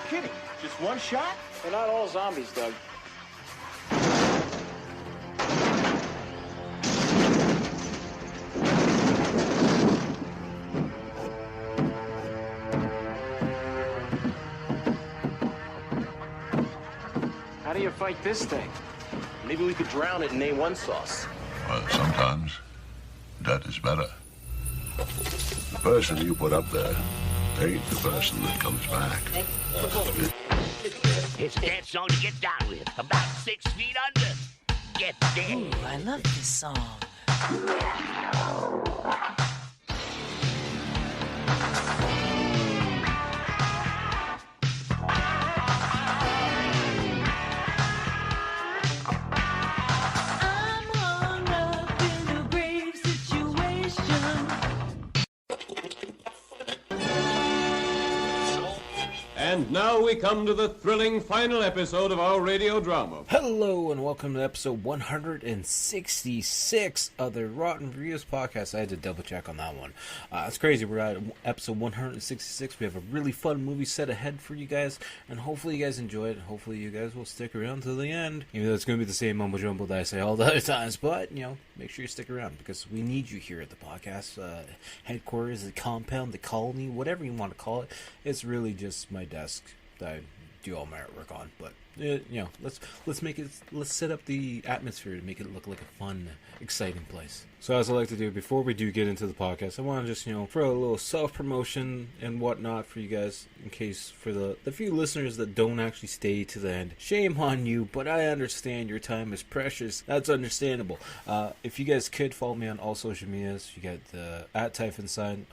kidding? Just one shot? They're not all zombies, Doug. How do you fight this thing? Maybe we could drown it in A1 sauce. Well, sometimes that is better. The person you put up there ain't the person that comes back. It's a dance song to get down with. About 6 feet under. Get there. Ooh, I love this song. And now we come to the thrilling final episode of our radio drama. Hello and welcome to episode 166 of the Rotten Reviews podcast. I had to double check on that one. It's crazy. We're at episode 166. We have a really fun movie set ahead for you guys, and hopefully you guys enjoy it. Hopefully you guys will stick around to the end, even though it's going to be the same mumbo jumbo that I say all the other times. But make sure you stick around because we need you here at the podcast headquarters, the compound, the colony, whatever you want to call it. It's really just my desk that I do all my artwork on, but let's set up the atmosphere to make it look like a fun, exciting place. So as I like to do before we do get into the podcast, I want to just throw a little self-promotion and whatnot for you guys, in case for the few listeners that don't actually stay to the end. Shame on you, but I understand your time is precious. That's understandable. If you guys could follow me on all social medias, you got the @TyphonSign.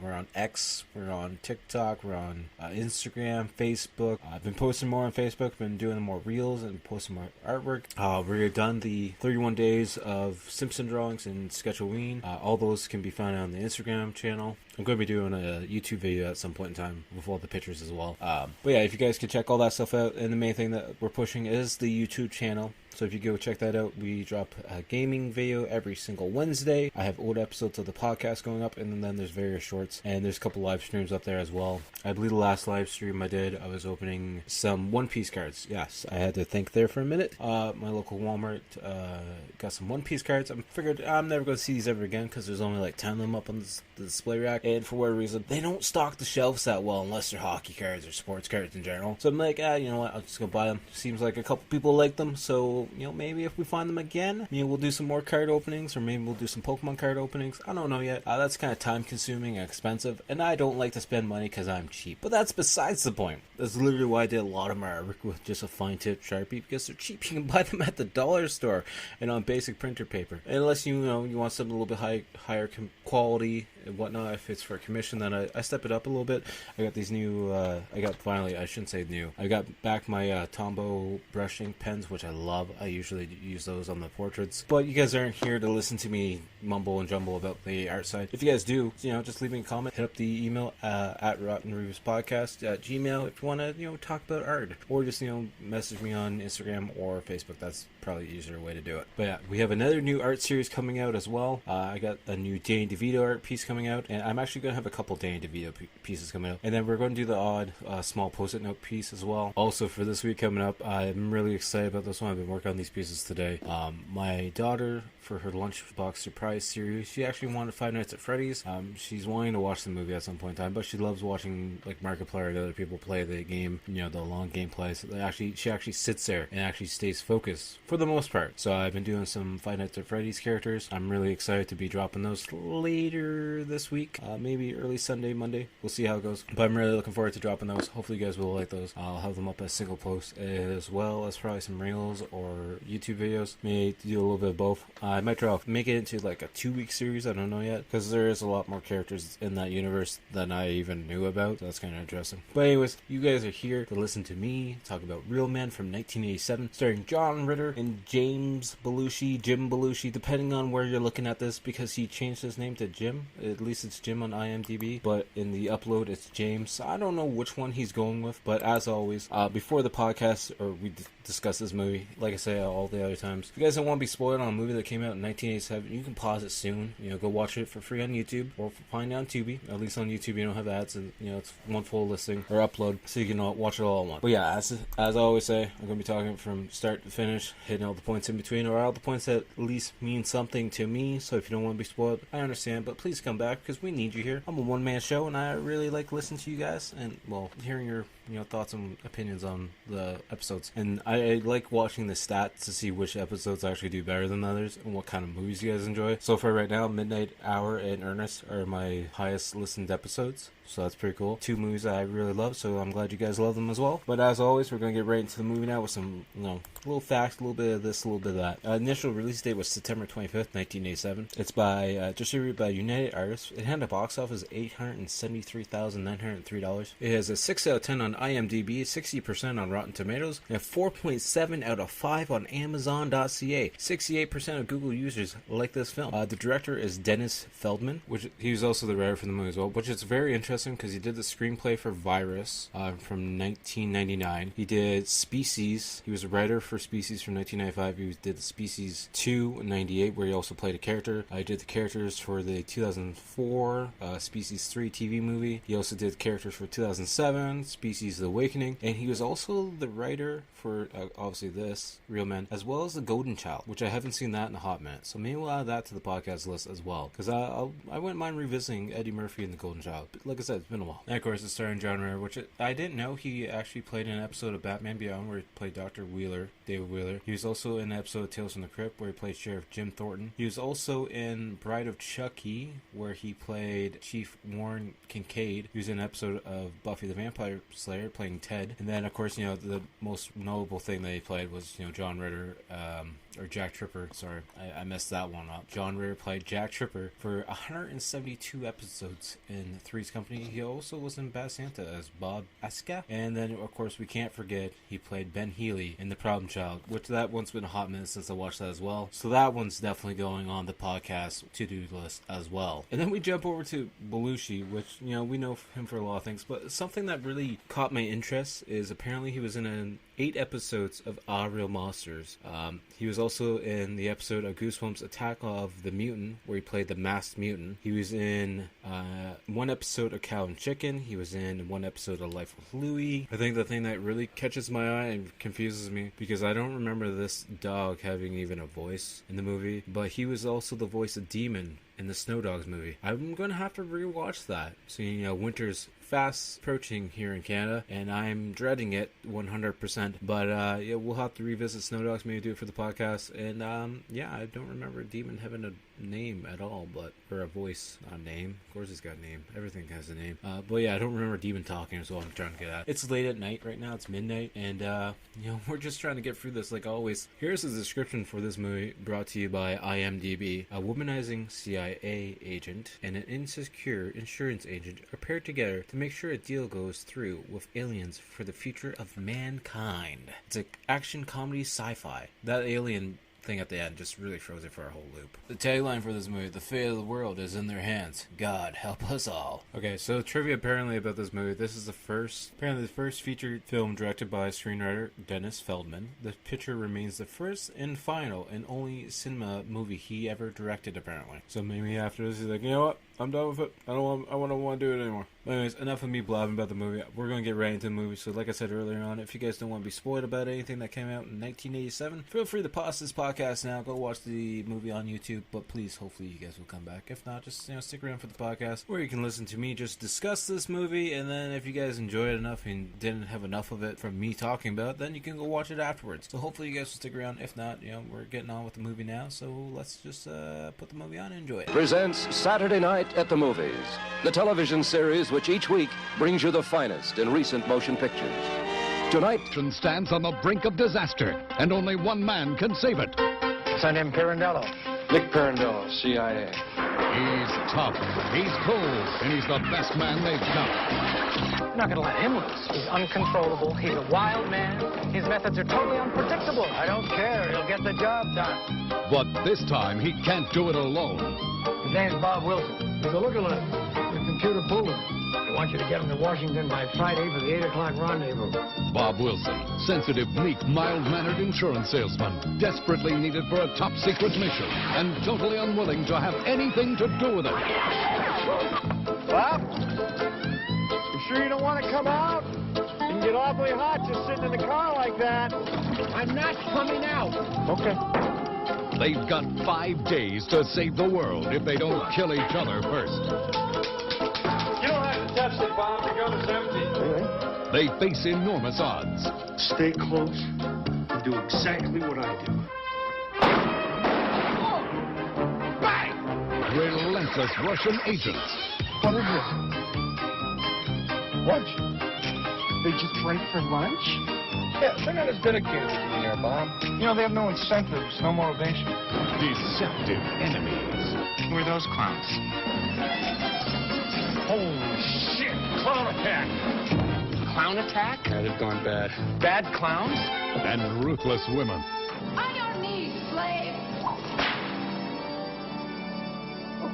We're on X, we're on TikTok, we're on Instagram, Facebook. I've been posting more on Facebook, been doing more reels and posting more artwork. We're done the 31 days of Simpson drawings and Sketchoween. All those can be found on the Instagram channel. I'm going to be doing a YouTube video at some point in time with all the pictures as well. But yeah, if you guys can check all that stuff out, and the main thing that we're pushing is the YouTube channel. So if you go check that out, we drop a gaming video every single Wednesday. I have old episodes of the podcast going up, and then there's various shorts, and there's a couple live streams up there as well. I believe the last live stream I did, I was opening some One Piece cards. Yes, I had to think there for a minute. My local Walmart got some One Piece cards. I figured I'm never going to see these ever again because there's only like 10 of them up on the display rack, and for whatever reason, they don't stock the shelves that well unless they're hockey cards or sports cards in general. So I'm like, you know what, I'll just go buy them. Seems like a couple people like them, so maybe if we find them again, we'll do some more card openings, or maybe we'll do some Pokemon card openings. I don't know yet. That's kind of time consuming and expensive, and I don't like to spend money because I'm cheap. But that's besides the point. That's literally why I did a lot of my artwork with just a fine tip Sharpie, because they're cheap. You can buy them at the dollar store and on basic printer paper. Unless you want something a little bit higher quality and whatnot. If it's for a commission, then I step it up a little bit. I got these new, I shouldn't say new. I got back my Tombow brushing pens, which I love. I usually use those on the portraits. But you guys aren't here to listen to me mumble and jumble about the art side. If you guys do, just leave me a comment. Hit up the email at rottenreviewspodcast@gmail if you want to, talk about art. Or just, message me on Instagram or Facebook. That's probably the easier way to do it. But yeah, we have another new art series coming out as well. I got a new Danny DeVito art piece coming out, and I'm actually going to have a couple Danny DeVito pieces coming out. And then we're going to do the odd small post-it note piece as well. Also for this week coming up, I'm really excited about this one. I've been working on these pieces today. My daughter, for her Lunchbox Surprise series, she actually wanted Five Nights at Freddy's. She's wanting to watch the movie at some point in time, but she loves watching like Markiplier and other people play the game, the long gameplay. So she actually sits there and actually stays focused for the most part. So I've been doing some Five Nights at Freddy's characters. I'm really excited to be dropping those later this week, maybe early Sunday, Monday. We'll see how it goes. But I'm really looking forward to dropping those. Hopefully you guys will like those. I'll have them up as single posts as well as probably some reels or YouTube videos. May do a little bit of both. I might try to make it into like a 2-week series. I don't know yet, because there is a lot more characters in that universe than I even knew about. So that's kind of interesting. But anyways, you guys are here to listen to me talk about Real Men from 1987, starring John Ritter and James Belushi, Jim Belushi, depending on where you're looking at this, because he changed his name to Jim. At least it's Jim on IMDb, but in the upload it's James. I don't know which one he's going with, but as always, before the podcast, or we discuss this movie, like I say all the other times, if you guys don't want to be spoiled on a movie that came out in 1987, you can pause it soon. Go watch it for free on YouTube, or find it on Tubi. At least on YouTube you don't have ads, and it's one full listing or upload, so you can watch it all at once. But yeah, as I always say, I'm going to be talking from start to finish, hitting all the points in between, or all the points that at least mean something to me. So if you don't want to be spoiled, I understand, but please come back, because we need you here. I'm a one-man show, and I really like listening to you guys, and, well, hearing your thoughts and opinions on the episodes. And I like watching the stats to see which episodes actually do better than others, and what kind of movies you guys enjoy. So far right now, Midnight Hour and Ernest are my highest listened episodes, so that's pretty cool. 2 movies that I really love, so I'm glad you guys love them as well. But as always, we're going to get right into the movie now with some, little facts, a little bit of this, a little bit of that. Initial release date was September 25th, 1987. It's by, distributed by United Artists. It had a box office of $873,903. It has a 6 out of 10 on IMDb, 60% on Rotten Tomatoes, and 4.7 out of 5 on Amazon.ca. 68% of Google users like this film. The director is Dennis Feldman, which he was also the writer for the movie as well, which is very interesting because he did the screenplay for Virus from 1999. He did Species. He was a writer for Species from 1995. He did Species 2 in 98, where he also played a character. He did the characters for the 2004 Species 3 TV movie. He also did characters for 2007 Species The Awakening, and he was also the writer for obviously this Real Men, as well as The Golden Child, which I haven't seen that in a hot minute, so maybe we'll add that to the podcast list as well, because I wouldn't mind revisiting Eddie Murphy in The Golden Child. But like I said, it's been a while. And of course, it's starring John Ritter, which I didn't know he actually played in an episode of Batman Beyond where he played Dr. Wheeler, David Wheeler. He was also in an episode of Tales from the Crypt where he played Sheriff Jim Thornton. He was also in Bride of Chucky, where he played Chief Warren Kincaid. He was in an episode of Buffy the Vampire Slayer playing Ted. And then, of course, the most notable thing that he played was, John Ritter, or Jack Tripper. Sorry, I messed that one up. John Ritter played Jack Tripper for 172 episodes in Three's Company. He also was in Bad Santa as Bob Aska. And then, of course, we can't forget he played Ben Healy in The Problem Child, which that one's been a hot minute since I watched that as well. So that one's definitely going on the podcast to-do list as well. And then we jump over to Belushi, which, we know him for a lot of things, but something that really caught my interest is apparently he was in 8 episodes of Ah Real Monsters. He was also in the episode of Goosebumps Attack of the Mutant, where he played the Masked Mutant. He was in 1 episode of Cow and Chicken. He was in 1 episode of Life with Louie. I think the thing that really catches my eye and confuses me, because I don't remember this dog having even a voice in the movie, but he was also the voice of Demon in the Snow Dogs movie. I'm going to have to rewatch that. So, winter's fast approaching here in Canada, and I'm dreading it 100%. But yeah, we'll have to revisit Snow Dogs, maybe do it for the podcast. And yeah, I don't remember Demon having a name at all, or a voice, not a name. Of course he's got a name. Everything has a name. But yeah, I don't remember Demon talking, is what I'm trying to get at. It's late at night right now. It's midnight, and we're just trying to get through this like always. Here's the description for this movie, brought to you by IMDb. A womanizing CIA agent and an insecure insurance agent are paired together to make sure a deal goes through with aliens for the future of mankind. It's an action comedy sci-fi. That alien thing at the end just really throws it for a whole loop. The tagline for this movie: the fate of the world is in their hands. God help us all. Okay, so trivia apparently about this movie: this is the first feature film directed by screenwriter Dennis Feldman. The picture remains the first and final and only cinema movie he ever directed, apparently. So maybe after this he's like, you know what, I'm done with it. I don't want to do it anymore. But anyways, enough of me blabbing about the movie. We're going to get right into the movie. So like I said earlier on, if you guys don't want to be spoiled about anything that came out in 1987, feel free to pause this podcast now. Go watch the movie on YouTube. But please, hopefully you guys will come back. If not, just stick around for the podcast, where you can listen to me just discuss this movie. And then if you guys enjoy it enough and didn't have enough of it from me talking about it, then you can go watch it afterwards. So hopefully you guys will stick around. If not, we're getting on with the movie now. So let's just put the movie on and enjoy it. Presents Saturday Night at the Movies, the television series which each week brings you the finest in recent motion pictures. Tonight, stands on the brink of disaster, and only one man can save it. Send him Pirandello. Nick Pirandello, CIA. He's tough, he's cool, and he's the best man they've got. You're not going to let him loose. He's uncontrollable. He's a wild man. His methods are totally unpredictable. I don't care. He'll get the job done. But this time, he can't do it alone. His name's Bob Wilson. He's a lookalike. The computer pulled him. I want you to get him to Washington by Friday for the 8 o'clock rendezvous. Bob Wilson, sensitive, meek, mild-mannered insurance salesman, desperately needed for a top-secret mission, and totally unwilling to have anything to do with it. Bob? You sure you don't want to come out? You can get awfully hot just sitting in the car like that. I'm not coming out. Okay. They've got 5 days to save the world if they don't kill each other first. You don't have to touch it, Bob. The gun is empty. They face enormous odds. Stay close and do exactly what I do. Bang! Relentless Russian agents. What is this? Lunch. They just wait for lunch? Yeah, they're not as dedicated as we are, Bob. You know, they have no incentives, no motivation. Deceptive enemies. Who are those clowns? Holy shit! Clown attack! Clown attack? Yeah, they've gone bad. Bad clowns? And ruthless women. On your knees, slave!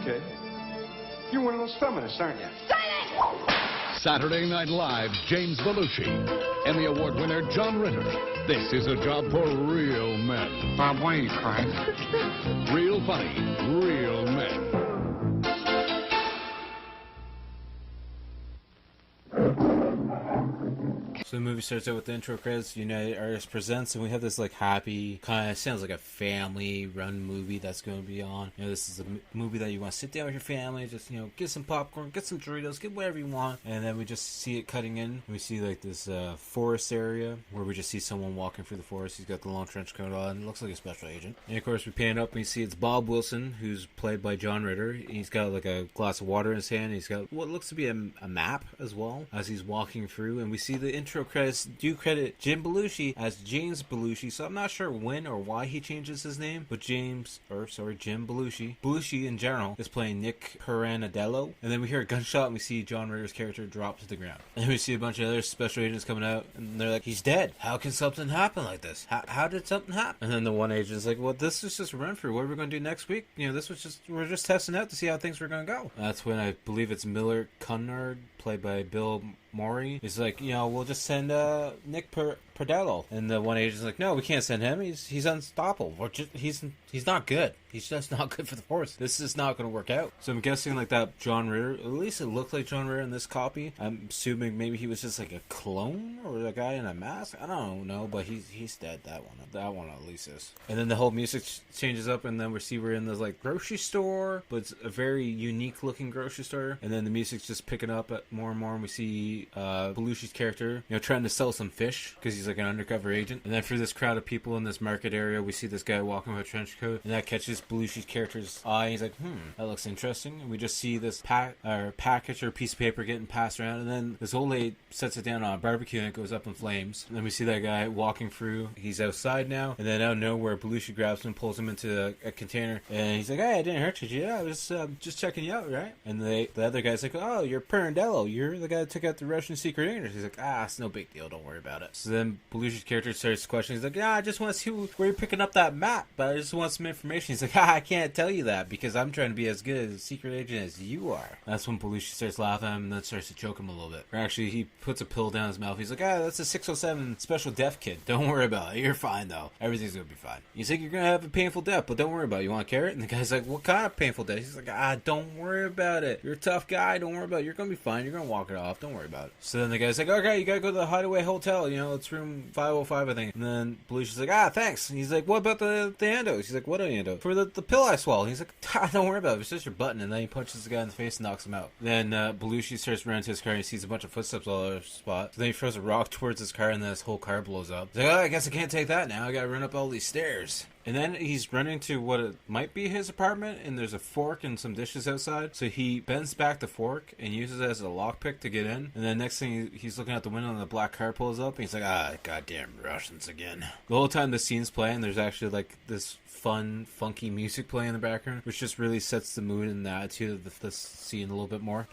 Okay. You're one of those feminists, aren't you? Silence! Saturday Night Live's James Belushi. Emmy Award winner John Ritter. This is a job for real men. Bob, why are you crying? Real funny, real men. So the movie starts out with the intro credits, United Artists Presents, and we have this like happy, kind of sounds like a family-run movie that's going to be on. You know, this is a movie that you want to sit down with your family, just, you know, get some popcorn, get some Doritos, get whatever you want, and then we just see it cutting in. And we see like this forest area where we just see someone walking through the forest. He's got the long trench coat on, looks like a special agent. And of course we pan up and we see it's Bob Wilson, who's played by John Ritter. He's got like a glass of water in his hand. He's got what looks to be a map as well as he's walking through, and we see the intro credits do credit Jim Belushi as James Belushi, so I'm not sure when or why he changes his name, but Jim Belushi in general is playing Nick Perandello, and then we hear a gunshot and we see John Ritter's character drop to the ground, and we see a bunch of other special agents coming out, and they're like, he's dead, how can something happen like this, how did something happen? And then the one agent is like, well, this is just a run through, what are we going to do next week? You know, we're just testing out to see how things were going to go. That's when I believe it's Miller Cunard, played by Bill Maury, is like, you know, we'll just send Nick Perdello. And the one agent's like, no, we can't send him. He's unstoppable. He's not good. He's just not good for the force. This is not going to work out. So I'm guessing like that John Ritter, at least it looked like John Ritter in this copy. I'm assuming maybe he was just like a clone or a guy in a mask. I don't know, but he's dead. That one at least is. And then the whole music changes up, and then we're in this like grocery store, but it's a very unique looking grocery store. And then the music's just picking up at more and more, and we see Belushi's character, you know, trying to sell some fish because he's like an undercover agent. And then through this crowd of people in this market area, we see this guy walking with a trench coat, and that catches Belushi's character's eye. He's like, that looks interesting. And we just see this package or piece of paper getting passed around, and then this old lady sets it down on a barbecue and it goes up in flames. And then we see that guy walking through. He's outside now, and then out of nowhere, Belushi grabs him, pulls him into a container, and he's like, hey, I didn't hurt you. Yeah, I was just checking you out, right? And the other guy's like, oh, you're Pirandello. You're the guy that took out the Russian secret agent. He's like, it's no big deal. Don't worry about it. So then Belushi's character starts questioning. He's like, yeah, I just want to see where you're picking up that map, but I just want some information. He's like, I can't tell you that because I'm trying to be as good as a secret agent as you are. That's when Belushi starts laughing at him and then starts to choke him a little bit. Or actually, he puts a pill down his mouth. He's like, that's a 607 special death kit. Don't worry about it. You're fine, though. Everything's going to be fine. He's like, you're going to have a painful death, but don't worry about it. You want a carrot? And the guy's like, what kind of painful death? He's like, don't worry about it. You're a tough guy. Don't worry about it. You're going to be fine. You're going to walk it off. Don't worry about it. So then the guy's like, okay, you got to go to the Hideaway Hotel. You know, it's room 505, I think. And then Belushi's like, thanks. And he's like, what about the endos? He's like, what endo? For the pill I swallowed. He's like, don't worry about it. It's just your button. And then he punches the guy in the face and knocks him out. Then Belushi starts running to his car and he sees a bunch of footsteps all over the spot. So then he throws a rock towards his car and then his whole car blows up. He's like, I guess I can't take that now. I got to run up all these stairs. And then he's running to what it might be his apartment, and there's a fork and some dishes outside. So he bends back the fork and uses it as a lockpick to get in. And then next thing, he's looking out the window and the black car pulls up. And he's like, goddamn Russians again. The whole time the scene's playing, there's actually like this fun, funky music playing in the background, which just really sets the mood and the attitude of this scene a little bit more.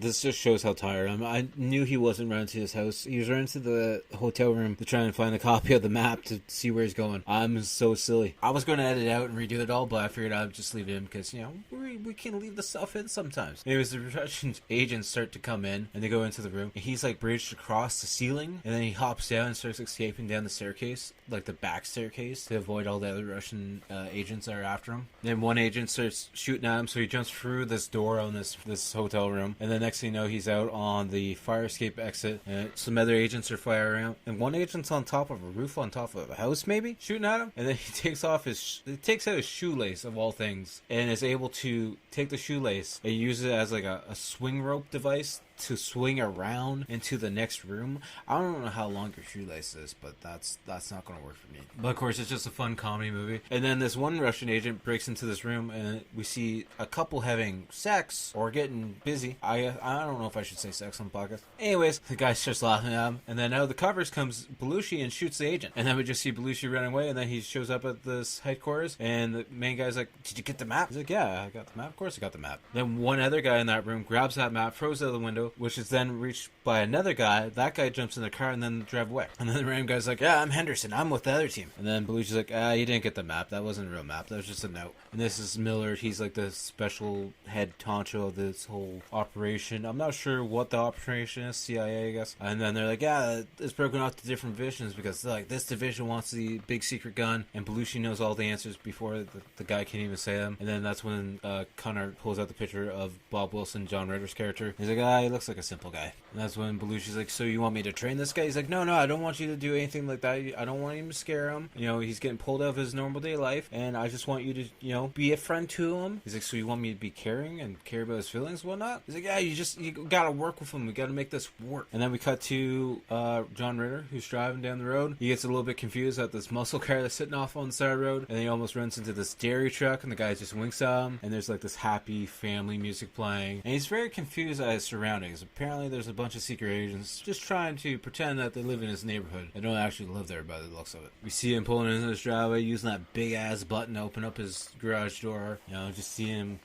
This just shows how tired I am. I knew he wasn't running to his house. He was running to the hotel room to try and find a copy of the map to see where he's going. I'm so silly. I was going to edit it out and redo it all, but I figured I'd just leave it in because, we can leave the stuff in sometimes. Anyways, the Russian agents start to come in and they go into the room. And he's like bridged across the ceiling, and then he hops down and starts escaping down the staircase, like the back staircase, to avoid all the other Russian agents that are after him. Then one agent starts shooting at him, so he jumps through this door on this hotel room, and the next thing you know, he's out on the fire escape exit, and some other agents are firing, and one agent's on top of a roof on top of a house, maybe, shooting at him, and then he takes out his shoelace, of all things, and is able to take the shoelace and use it as like a swing rope device to swing around into the next room. I don't know how long your shoelace is, but that's not going to work for me. But of course, it's just a fun comedy movie. And then this one Russian agent breaks into this room, and we see a couple having sex or getting busy. I don't know if I should say sex on the podcast. Anyways, the guy starts laughing at him, and then out of the covers comes Belushi and shoots the agent. And then we just see Belushi running away, and then he shows up at this headquarters, and the main guy's like, "Did you get the map?" He's like, "Yeah, I got the map. Of course I got the map." Then one other guy in that room grabs that map, throws it out the window, which is then reached by another guy. That guy jumps in the car and then drive away. And then the random guy's like, "Yeah, I'm Henderson. I'm with the other team." And then Belushi's like, "You didn't get the map. That wasn't a real map. That was just a note." And this is Miller. He's like the special head honcho of this whole operation. I'm not sure what the operation is, CIA, I guess. And then they're like, "Yeah, it's broken off to different divisions because like this division wants the big secret gun." And Belushi knows all the answers before the guy can even say them. And then that's when Connor pulls out the picture of Bob Wilson, John Ritter's character. He's like, he looks like a simple guy. And that's when Belushi's like, "So you want me to train this guy?" He's like, No, I don't want you to do anything like that. I don't want him to scare him. He's getting pulled out of his normal day life, and I just want you to, be a friend to him. He's like, "So you want me to be caring and care about his feelings and whatnot?" He's like, "Yeah, you gotta work with him. We gotta make this work." And then we cut to John Ritter, who's driving down the road. He gets a little bit confused at this muscle car that's sitting off on the side of the road, and he almost runs into this dairy truck, and the guy just winks at him, and there's like this happy family music playing, and he's very confused at his surroundings. Apparently there's a bunch of secret agents just trying to pretend that they live in his neighborhood. They don't actually live there by the looks of it. We see him pulling into his driveway, using that big ass button to open up his garage door. Just see him,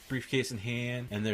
briefcase in hand, and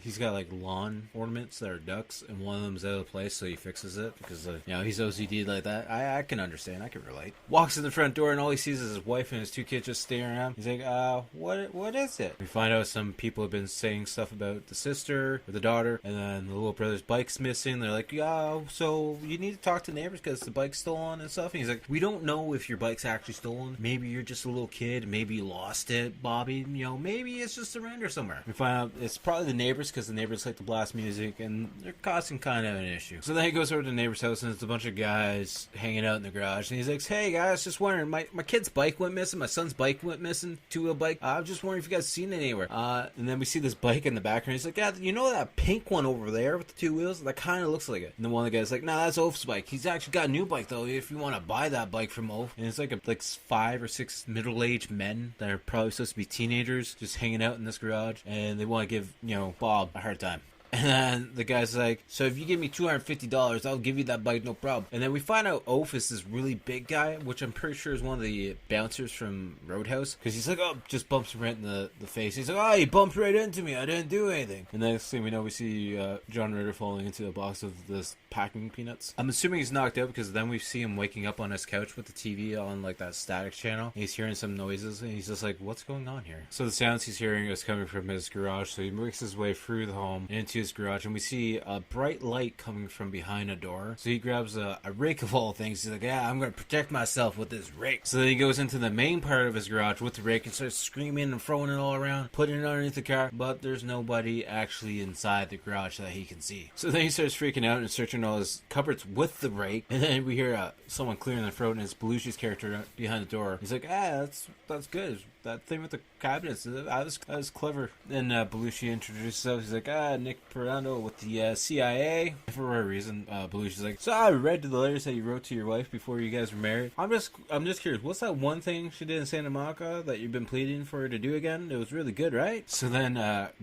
he's got like lawn ornaments that are ducks, and one of them's out of place, so he fixes it because he's OCD like that. I can understand, I can relate. Walks in the front door, and all he sees is his wife and his two kids just staring at him. He's like, what is it? We find out some people have been saying stuff about the sister or the daughter, and then the little brother's bike's missing. They're like, "Yeah, so you need to talk to neighbors because the bike's stolen and stuff." And he's like, "We don't know if your bike's actually stolen. Maybe you're just a little kid. Maybe you lost it, Bobby. Maybe it's just surrendered somewhere." We find out it's probably the neighbors because the neighbors like to blast music, and they're causing kind of an issue. So then he goes over to the neighbor's house, and it's a bunch of guys hanging out in the garage, and he's like, "Hey guys, just wondering, my kid's bike went missing. My son's bike went missing. Two-wheel bike. I'm just wondering if you guys seen it anywhere." And then we see this bike in the background. He's like, "Yeah, that pink one over there with the two wheels? That kind of looks like it." And then one of the guys like, "Nah, that's Oaf's bike. He's actually got a new bike though. If you want to buy that bike from Oaf." And it's like 5 or 6 middle-aged men that are probably supposed to be teenagers just hanging out in this garage, and they want to give Bob a hard time. And then the guy's like, "So if you give me $250, I'll give you that bike, no problem." And then we find out Oaf is this really big guy, which I'm pretty sure is one of the bouncers from Roadhouse. Because he's like, just bumps him right in the face. He's like, "He bumped right into me. I didn't do anything." And the next thing we know, we see John Ritter falling into a box of this packing peanuts. I'm assuming he's knocked out because then we see him waking up on his couch with the TV on like that static channel. He's hearing some noises, and he's just like, "What's going on here?" So the sounds he's hearing is coming from his garage. So he makes his way through the home into his garage, and we see a bright light coming from behind a door. So he grabs a rake of all things. He's like, "Yeah, I'm going to protect myself with this rake." So then he goes into the main part of his garage with the rake and starts screaming and throwing it all around, putting it underneath the car, but there's nobody actually inside the garage that he can see. So then he starts freaking out and searching all his cupboards with the rake, and then we hear someone clearing their throat, and it's Belushi's character behind the door. He's like, that's good. That thing with the cabinets, that was clever. Then Belushi introduces himself. He's like, "Nick Perando with the CIA. For whatever reason, Belushi's like, so I read the letters that you wrote to your wife before you guys were married. I'm just curious, what's that one thing she did in Santa Monica that you've been pleading for her to do again? It was really good, right? So then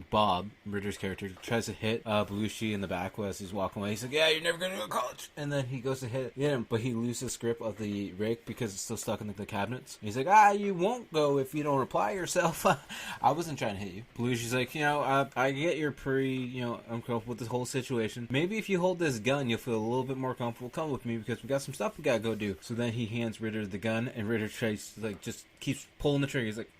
Bob, Ritter's character, tries to hit Belushi in the back as he's walking away. He's like, yeah, you're never gonna go to college. And then he goes to hit him, but he loses grip of the rake because it's still stuck in the cabinets. He's like, you won't go if you don't apply yourself. I wasn't trying to hit you. Belushi's like, I get you're pretty, uncomfortable with this whole situation. Maybe if you hold this gun, you'll feel a little bit more comfortable. Come with me because we got some stuff we gotta go do. So then he hands Ritter the gun, and Ritter tries, just keeps pulling the trigger. He's like,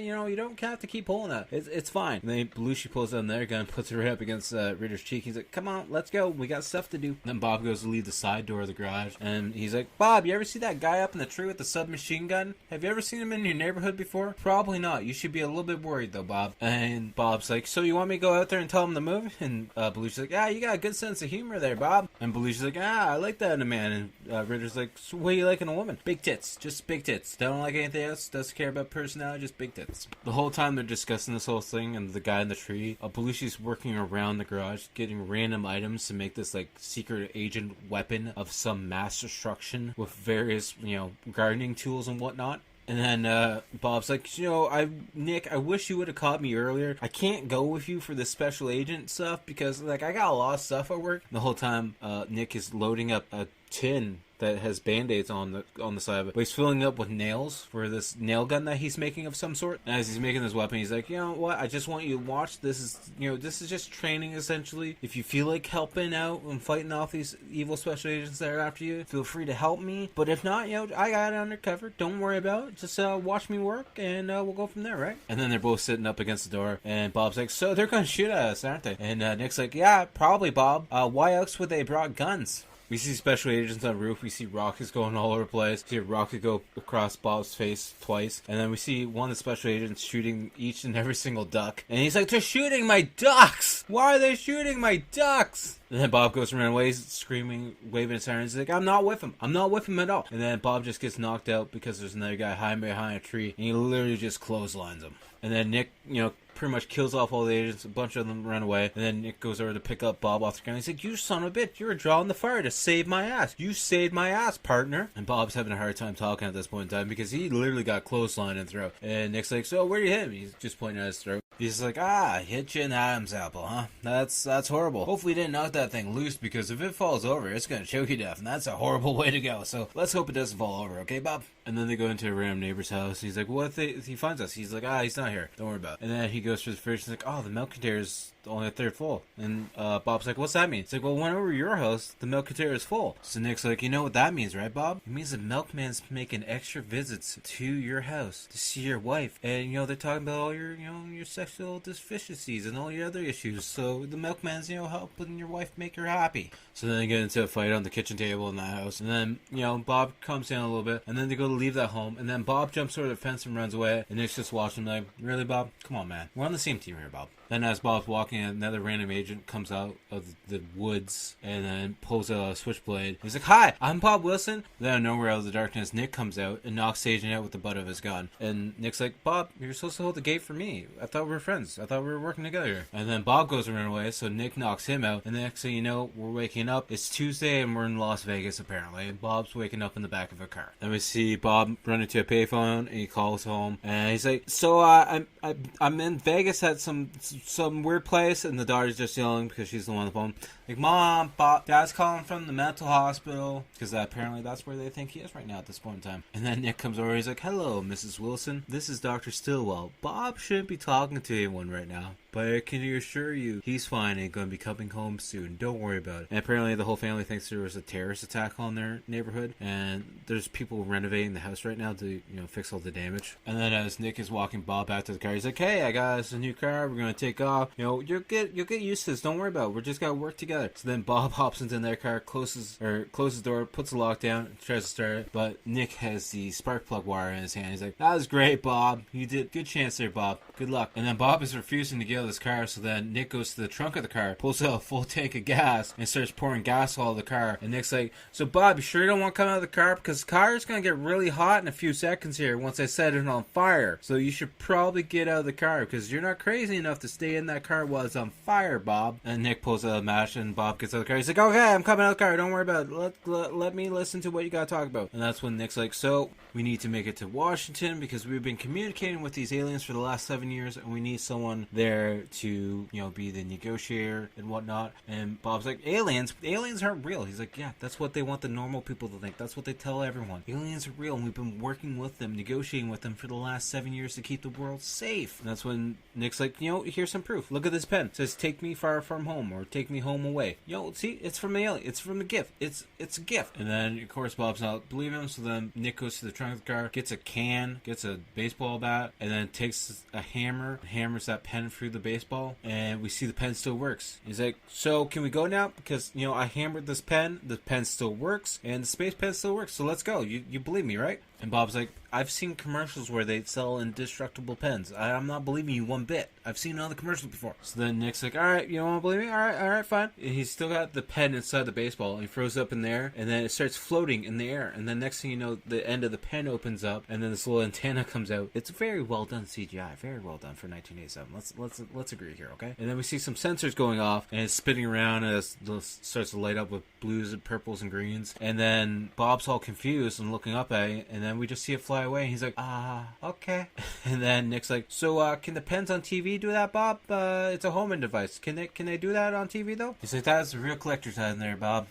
you don't have to keep pulling that. It's fine. And then Belushi pulls down their gun, puts it right up against Ritter's cheek. He's like, come on, let's go. We got stuff to do. And then Bob goes to leave the side door of the garage, and he's like, Bob, you ever see that guy up in the tree with the submachine gun? Have you ever seen him in your neighborhood before? Probably not. You should be a little bit worried though, Bob. And Bob's like, so you want me to go out there and tell him to move? And Belushi's like, you got a good sense of humor there, Bob. And Belushi's like, I like that in a man. And Ritter's like, so what do you like in a woman? Big tits. Just big tits. Don't like anything else. Doesn't care about personality. Just big tits. The whole time they're discussing this whole thing, and the guy in the tree, Belushi's working around the garage, getting random items to make this secret agent weapon of some mass destruction with various, gardening tools and whatnot. And then Bob's like, Nick, I wish you would have caught me earlier. I can't go with you for this special agent stuff because, I got a lot of stuff at work. And the whole time, Nick is loading up a tin that has band-aids on the side of it, but he's filling it up with nails for this nail gun that he's making of some sort. And as he's making this weapon, he's like, you know what, I just want you to watch. This is just training, essentially. If you feel like helping out and fighting off these evil special agents that are after you, feel free to help me. But if not, I got it under cover. Don't worry about it. Just watch me work, and we'll go from there, right? And then they're both sitting up against the door, and Bob's like, so they're gonna shoot at us, aren't they? And Nick's like, yeah, probably, Bob. Why else would they brought guns? We see special agents on the roof. We see rockets going all over the place. We see a rocket go across Bob's face twice. And then we see one of the special agents shooting each and every single duck. And he's like, they're shooting my ducks! Why are they shooting my ducks? And then Bob goes around away, screaming, waving his hands. He's like, I'm not with him. I'm not with him at all. And then Bob just gets knocked out because there's another guy hiding behind a tree. And he literally just clotheslines him. And then Nick, pretty much kills off all the agents. A bunch of them run away. And then Nick goes over to pick up Bob off the ground. He's like, you son of a bitch, you were drawing the fire to save my ass. You saved my ass, partner. And Bob's having a hard time talking at this point in time because he literally got clotheslined in the throat. And Nick's like, so where did you hit him? He's just pointing at his throat. He's like, hit you in the Adam's apple, huh? That's horrible. Hopefully you didn't knock that thing loose because if it falls over, it's going to choke you to death. And that's a horrible way to go. So let's hope it doesn't fall over, okay, Bob? And then they go into a random neighbor's house. He's like, what if he finds us? He's like, he's not here. Don't worry about it. And then he goes for the fridge. He's like, the milk container's only a third full. And Bob's like, what's that mean? It's like, well, when over your house, the milk container is full. So Nick's like, you know what that means, right, Bob? It means the milkman's making extra visits to your house to see your wife. And, they're talking about all your, your sexual deficiencies and all your other issues. So the milkman's, helping your wife make her happy. So then they get into a fight on the kitchen table in that house. And then, Bob calms down a little bit. And then they go to leave that home. And then Bob jumps over the fence and runs away. And Nick's just watching like, really, Bob? Come on, man. We're on the same team here, Bob. Then as Bob's walking, another random agent comes out of the woods and then pulls out a switchblade. He's like, hi, I'm Bob Wilson. Then out of nowhere, out of the darkness, Nick comes out and knocks the agent out with the butt of his gun. And Nick's like, Bob, you're supposed to hold the gate for me. I thought we were friends. I thought we were working together. And then Bob goes and runs away, so Nick knocks him out. And the next thing you know, we're waking up. It's Tuesday and we're in Las Vegas, apparently. And Bob's waking up in the back of a car. Then we see Bob run into a payphone and he calls home. And he's like, so I'm in Vegas at some weird place. And the daughter's just yelling because she's the one on the phone. Like, Mom, Bob, Dad's calling from the mental hospital. Because apparently that's where they think he is right now at this point in time. And then Nick comes over. He's like, hello, Mrs. Wilson. This is Dr. Stillwell. Bob shouldn't be talking to anyone right now. But I can assure you, he's fine and going to be coming home soon. Don't worry about it. And apparently the whole family thinks there was a terrorist attack on their neighborhood. And there's people renovating the house right now to, fix all the damage. And then as Nick is walking Bob back to the car, he's like, hey, I got us a new car. We're going to take off. You'll get used to this. Don't worry about it. We're just got to work together. So then Bob hops into their car, closes the door, puts the lock down, tries to start it. But Nick has the spark plug wire in his hand. He's like, that was great, Bob. You did good chance there, Bob. Good luck. And then Bob is refusing to give of this car. So then Nick goes to the trunk of the car, pulls out a full tank of gas, and starts pouring gas all over the car. And Nick's like, so Bob, you sure you don't want to come out of the car? Because the car is going to get really hot in a few seconds here once I set it on fire. So you should probably get out of the car because you're not crazy enough to stay in that car while it's on fire, Bob. And Nick pulls out a match and Bob gets out of the car. He's like, okay, I'm coming out of the car. Don't worry about it. Let me listen to what you got to talk about. And that's when Nick's like, so we need to make it to Washington because we've been communicating with these aliens for the last 7 years and we need someone there to, be the negotiator and whatnot. And Bob's like, aliens aren't real. He's like, yeah, that's what they want the normal people to think. That's what they tell everyone. Aliens are real and we've been working with them, negotiating with them for the last 7 years to keep the world safe. And that's when Nick's like, here's some proof. Look at this pen. It says, take me far from home or take me home away. See, it's from the alien. It's from the gift. It's a gift. And then, of course, Bob's not believing him. So then Nick goes to the trunk of the car, gets a can, gets a baseball bat, and then takes a hammer, hammers that pen through the baseball, and we see the pen still works. He's like, so can we go now? Because, I hammered this pen, the pen still works, and the space pen still works, so let's go. You believe me, right? And Bob's like, I've seen commercials where they sell indestructible pens. I'm not believing you one bit. I've seen all the commercials before. So then Nick's like, all right, you don't want to believe me? All right, fine. And he's still got the pen inside the baseball. And he throws it up in the air, and then it starts floating in the air. And then next thing you know, the end of the pen opens up, and then this little antenna comes out. It's very well done CGI. Very well done for 1987. Let's agree here, okay? And then we see some sensors going off, and it's spinning around, and it starts to light up with blues and purples and greens. And then Bob's all confused and looking up at it, and then we just see it fly away. And he's like, okay. And then Nick's like, so can the pens on TV do that, Bob? It's a homing device. Can they do that on TV though? He's like, that's a real collector's item there, Bob.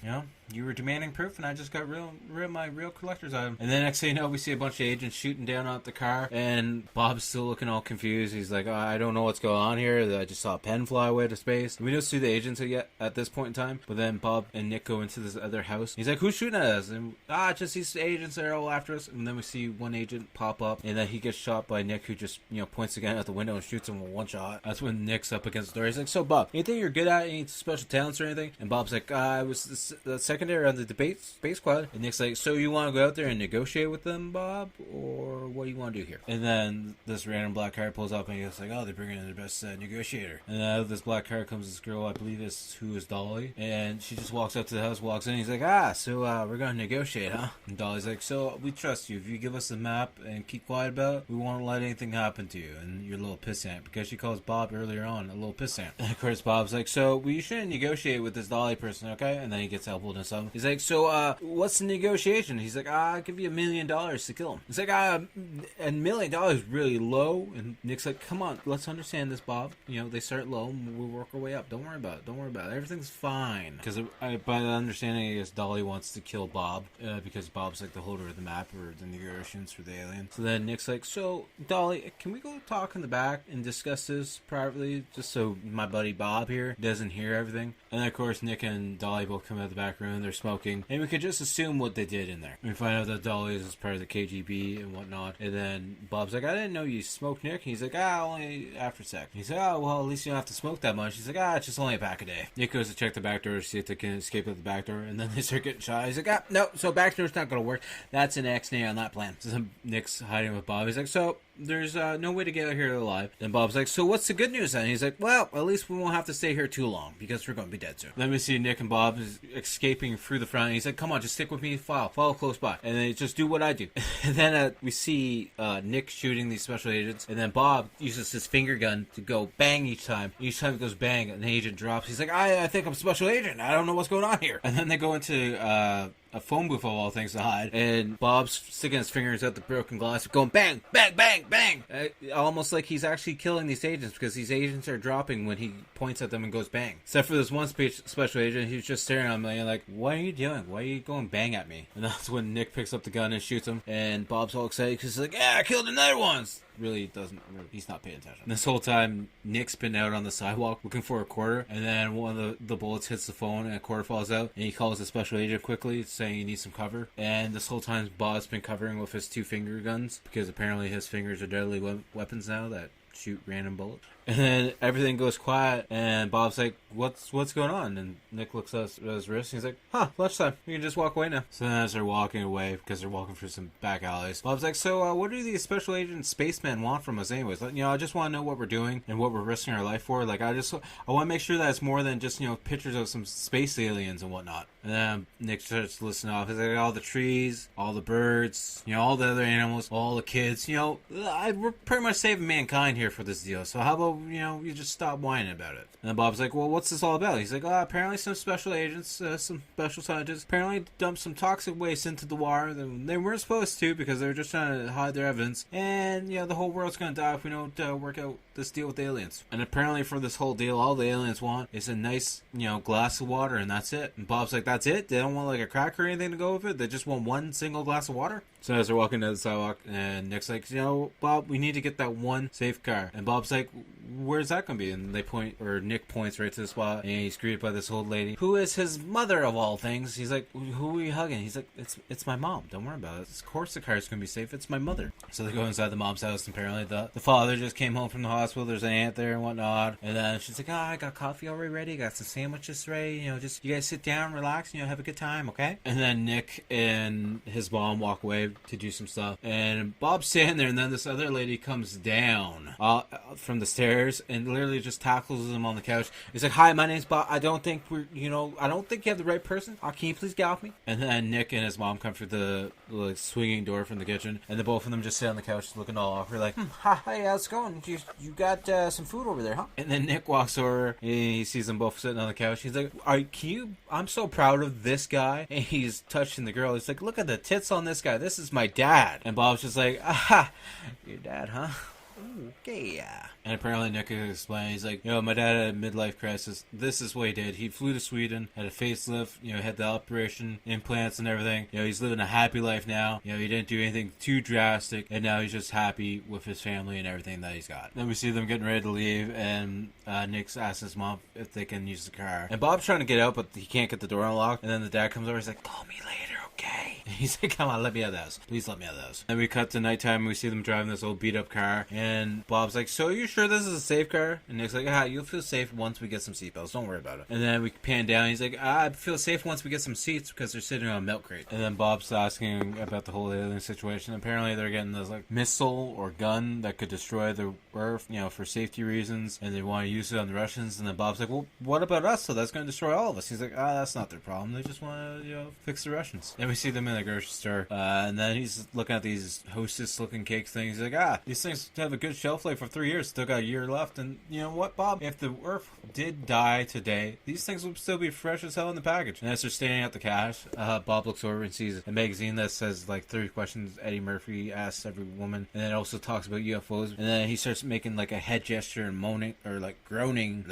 You were demanding proof, and I just got my real collector's item. And then next thing you know, we see a bunch of agents shooting down at the car, and Bob's still looking all confused. He's like, I don't know what's going on here. I just saw a pen fly away to space. We don't see the agents yet at this point in time, but then Bob and Nick go into this other house. He's like, who's shooting at us? And just these agents that are all after us. And then we see one agent pop up, and then he gets shot by Nick, who just points the gun out the window and shoots him with one shot. That's when Nick's up against the door. He's like, so Bob, anything you're good at? Any special talents or anything? And Bob's like, I was the secondary on the debate space squad. And Nick's like, so you want to go out there and negotiate with them, Bob, or what do you want to do here? And then this random black car pulls up, and he's like, oh, they're bringing in the best negotiator. And then out of this black car comes this girl, I believe who is Dolly, and she just walks up to the house, walks in. He's like, so we're gonna negotiate, huh? And Dolly's like, so we trust you. If you give us the map and keep quiet about it, we won't let anything happen to you and your little pissant, because she calls Bob earlier on a little pissant. And of course Bob's like, so we shouldn't negotiate with this Dolly person, okay? And then he gets elbowed and something. He's like, so what's the negotiation? He's like, I'll give you $1 million to kill him. He's like, $1 million is really low. And Nick's like, come on, let's understand this, Bob. They start low and we'll work our way up. Don't worry about it. Everything's fine. Because by the understanding, I guess Dolly wants to kill Bob because Bob's like the holder of the map or the negotiations for the alien. So then Nick's like, so Dolly, can we go talk in the back and discuss this privately, just so my buddy Bob here doesn't hear everything? And then of course Nick and Dolly both come out of the back room. They're smoking, and we could just assume what they did in there. We find out that Dolly is part of the KGB and whatnot. And then Bob's like, I didn't know you smoked, Nick. He's like, only after sex. He's like, well, at least you don't have to smoke that much. He's like, it's just only a pack a day. Nick goes to check the back door to see if they can escape out the back door, and then they start getting shot. He's like, no, so back door's not going to work. That's an X-nay on that plan. So Nick's hiding with Bob. He's like, so there's no way to get out here alive. Then Bob's like, so what's the good news then? He's like, well, at least we won't have to stay here too long because we're going to be dead soon. Then we see Nick and Bob is escaping through the front. He's like, come on, just stick with me, follow close by, and they just do what I do. And then we see Nick shooting these special agents, and then Bob uses his finger gun to go bang each time. Each time it goes bang, an agent drops. He's like, I think I'm a special agent. I don't know what's going on here. And then they go into a phone booth of all things to hide, and Bob's sticking his fingers at the broken glass, going bang, bang, bang, bang, almost like he's actually killing these agents, because these agents are dropping when he points at them and goes bang. Except for this one special agent, he's just staring at me like, what are you doing? Why are you going bang at me? And that's when Nick picks up the gun and shoots him, and Bob's all excited because he's like, I killed another one. He's not paying attention. This whole time, Nick's been out on the sidewalk looking for a quarter, and then one of the bullets hits the phone and a quarter falls out, and he calls the special agent quickly saying he needs some cover. And this whole time, Bob's been covering with his 2 finger guns, because apparently his fingers are deadly weapons now that shoot random bullets. And then everything goes quiet, and Bob's like, what's going on? And Nick looks at his wrist, and he's like, huh, lunchtime. You can just walk away now. So then as they're walking away, because they're walking through some back alleys, Bob's like, so what do these special agent spacemen want from us anyways? Like, I just want to know what we're doing and what we're risking our life for. Like, I want to make sure that it's more than just, pictures of some space aliens and whatnot. And then Nick starts listing off. He's like, all the trees, all the birds, all the other animals, all the kids. We're pretty much saving mankind here for this deal. So how about, you just stop whining about it? And then Bob's like, well, what's this all about? He's like, apparently some special agents, some special scientists, apparently dumped some toxic waste into the water. They weren't supposed to because they were just trying to hide their evidence. And, the whole world's going to die if we don't work out this deal with the aliens. And apparently for this whole deal, all the aliens want is a nice, glass of water, and that's it. And Bob's like, that's it? They don't want like a cracker or anything to go with it? They just want one single glass of water? So as they're walking down the sidewalk, and Nick's like, Bob, we need to get that one safe car. And Bob's like, where's that going to be? And Nick points right to the spot, and he's greeted by this old lady, who is his mother of all things. He's like, who are you hugging? He's like, it's my mom. Don't worry about it. Of course the car's going to be safe. It's my mother. So they go inside the mom's house, and apparently the father just came home from the hospital. There's an aunt there and whatnot. And then she's like, I got coffee already ready. Got some sandwiches ready. Just, you guys sit down, relax, have a good time, okay? And then Nick and his mom walk away to do some stuff. And Bob's standing there, and then this other lady comes down from the stairs and literally just tackles him on the couch. He's like, hi, my name's Bob. I don't think I don't think you have the right person. Can you please get off me? And then Nick and his mom come through the swinging door from the kitchen, and the both of them just sit on the couch looking all awkward, like, hi, how's it going? You got some food over there, huh? And then Nick walks over, and he sees them both sitting on the couch. He's like, I'm so proud of this guy. And he's touching the girl. He's like, look at the tits on this guy. This is my dad. And Bob's just like, your dad, huh? Okay, yeah. And apparently Nick is explaining, he's like, my dad had a midlife crisis. This is what he did. He flew to Sweden, had a facelift, had the operation, implants and everything. He's living a happy life now. He didn't do anything too drastic, and now he's just happy with his family and everything that he's got. Then we see them getting ready to leave, and Nick's asking his mom if they can use the car. And Bob's trying to get out, but he can't get the door unlocked. And then the dad comes over, he's like, call me later, okay? And he's like, come on, let me out of the house. Please let me out of the house. Then we cut to nighttime, and we see them driving this old beat-up car, and Bob's like, so are you sure this is a safe car? And Nick's like, you'll feel safe once we get some seatbelts. Don't worry about it. And then we pan down. He's like, I feel safe once we get some seats because they're sitting on a milk crate. And then Bob's asking about the whole alien situation. Apparently they're getting this missile or gun that could destroy the Earth, for safety reasons, and they want to use it on the Russians. And then Bob's like, well, what about us? So that's going to destroy all of us. He's like, that's not their problem. They just want to, fix the Russians. And we see them in the grocery store. And then he's looking at these Hostess-looking cake things. He's like, these things have a good shelf life for 3 years. Still got a year left. And you know what, Bob? If the Earth did die today, these things would still be fresh as hell in the package. And as they're standing at the cash, Bob looks over and sees a magazine that says 30 questions Eddie Murphy asks every woman. And then it also talks about UFOs. And then he starts making a head gesture and moaning or groaning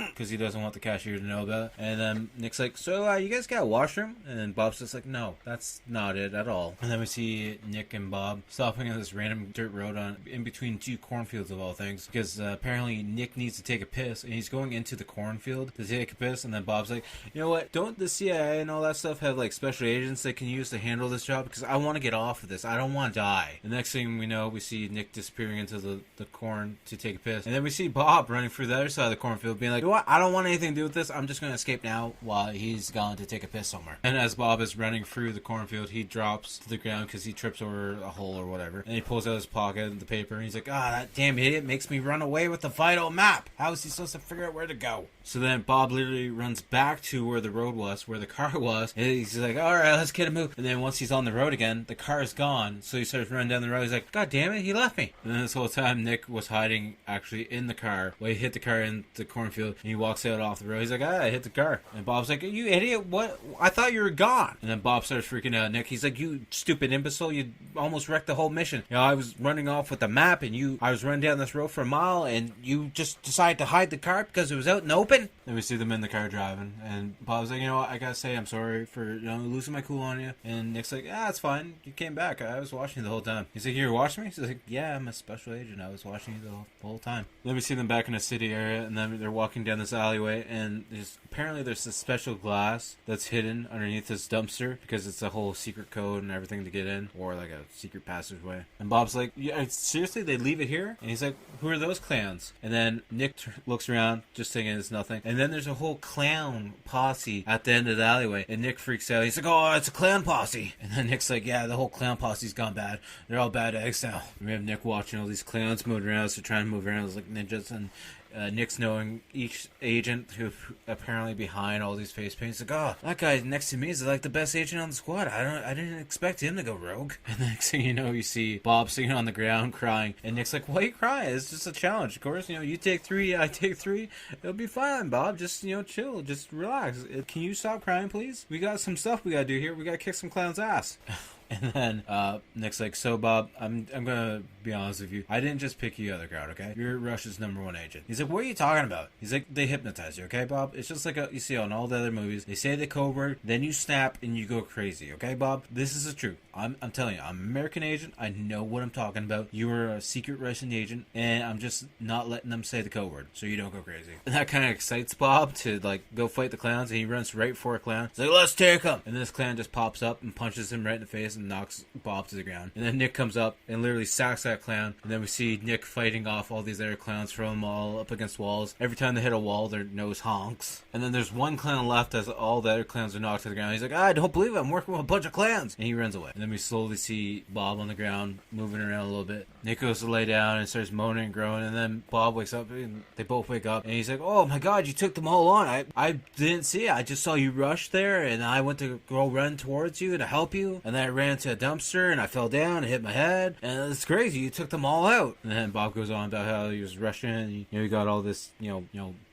because he doesn't want the cashier to know about it. And then Nick's like, so you guys got a washroom? And then Bob's just like, no, that's not it at all. And then we see Nick and Bob stopping on this random dirt road in between two cornfields of all things, because apparently Nick needs to take a piss, and he's going into the cornfield to take a piss. And then Bob's like, you know what, don't the CIA and all that stuff have special agents they can use to handle this job? Because I want to get off of this. I don't want to die. The next thing we know, we see Nick disappearing into the corn to take a piss, and then we see Bob running through the other side of the cornfield being like, you know what, I don't want anything to do with this. I'm just going to escape now while he's gone to take a piss somewhere. And as Bob is running through the cornfield, he drops to the ground because he trips over a hole or whatever, and he pulls out his pocket the paper, and he's like, that damn idiot makes me run away with the vital map. How is he supposed to figure out where to go? So then Bob literally runs back to where the road was, where the car was, and he's like, alright, let's get a move. And then once he's on the road again, the car is gone, so he starts running down the road. He's like, god damn it, he left me. And then this whole time Nick was hiding actually in the car. Well, he hit the car in the cornfield, and he walks out off the road. He's like, I hit the car. And Bob's like, you idiot, what? I thought you were gone. And then Bob starts freaking out. Nick, he's like, you stupid imbecile, you almost wrecked the whole mission. I was running off with the map, and I was running down this road for a mile, and you just decided to hide the car because it was out in the open? open! Then we see them in the car driving, and Bob's like, you know what, I gotta say I'm sorry for, losing my cool on you. And Nick's like, it's fine. You came back. I was watching you the whole time. He's like, you were watching me? He's like, yeah, I'm a special agent. I was watching you the whole time. Then we see them back in a city area, and then they're walking down this alleyway, and apparently there's this special glass that's hidden underneath this dumpster because it's a whole secret code and everything to get in, or like a secret passageway. And Bob's like, yeah, seriously, they leave it here? And he's like, who are those clowns? And then Nick looks around, just thinking it's nothing. And then there's a whole clown posse at the end of the alleyway, and Nick freaks out. He's like, oh, it's a clown posse. And then Nick's like, yeah, the whole clown posse's gone bad. They're all bad eggs now. And we have Nick watching all these clowns moving around, so trying to move around like ninjas, and Nick's knowing each agent who apparently behind all these face paints. Like, oh, that guy next to me is like the best agent on the squad. I didn't expect him to go rogue. And the next thing you know, you see Bob sitting on the ground crying, and Nick's like, why are you crying? It's just a challenge. Of course, you take 3, I take 3. It'll be fine, Bob. Just chill, just relax. Can you stop crying, please? We got some stuff we gotta do here. We gotta kick some clown's ass. And then Nick's like, so Bob, I'm gonna be honest with you. I didn't just pick you out of the crowd, okay? You're Russia's #1 agent. He's like, what are you talking about? He's like, they hypnotize you, okay, Bob? It's just like you see on all the other movies. They say the code word, then you snap and you go crazy, okay, Bob? This is the truth. I'm telling you, I'm an American agent. I know what I'm talking about. You were a secret Russian agent, and I'm just not letting them say the code word, so you don't go crazy. And that kind of excites Bob to go fight the clowns, and he runs right for a clown. He's like, let's take him! And this clown just pops up and punches him right in the face and knocks Bob to the ground. And then Nick comes up and literally sacks that clown, and then we see Nick fighting off all these other clowns, throwing them all up against walls. Every time they hit a wall, their nose honks. And then there's one clown left as all the other clowns are knocked to the ground. He's like, I don't believe it. I'm working with a bunch of clowns. And he runs away. And then we slowly see Bob on the ground, moving around a little bit. Nick goes to lay down and starts moaning and groaning, and then Bob wakes up, and they both wake up, and he's like, oh my god, you took them all on. I didn't see it. I just saw you rush there, and I went to go run towards you to help you, and then I ran into a dumpster, and I fell down and hit my head, and it's crazy. You took them all out. And then Bob goes on about how he was Russian, and he got all this,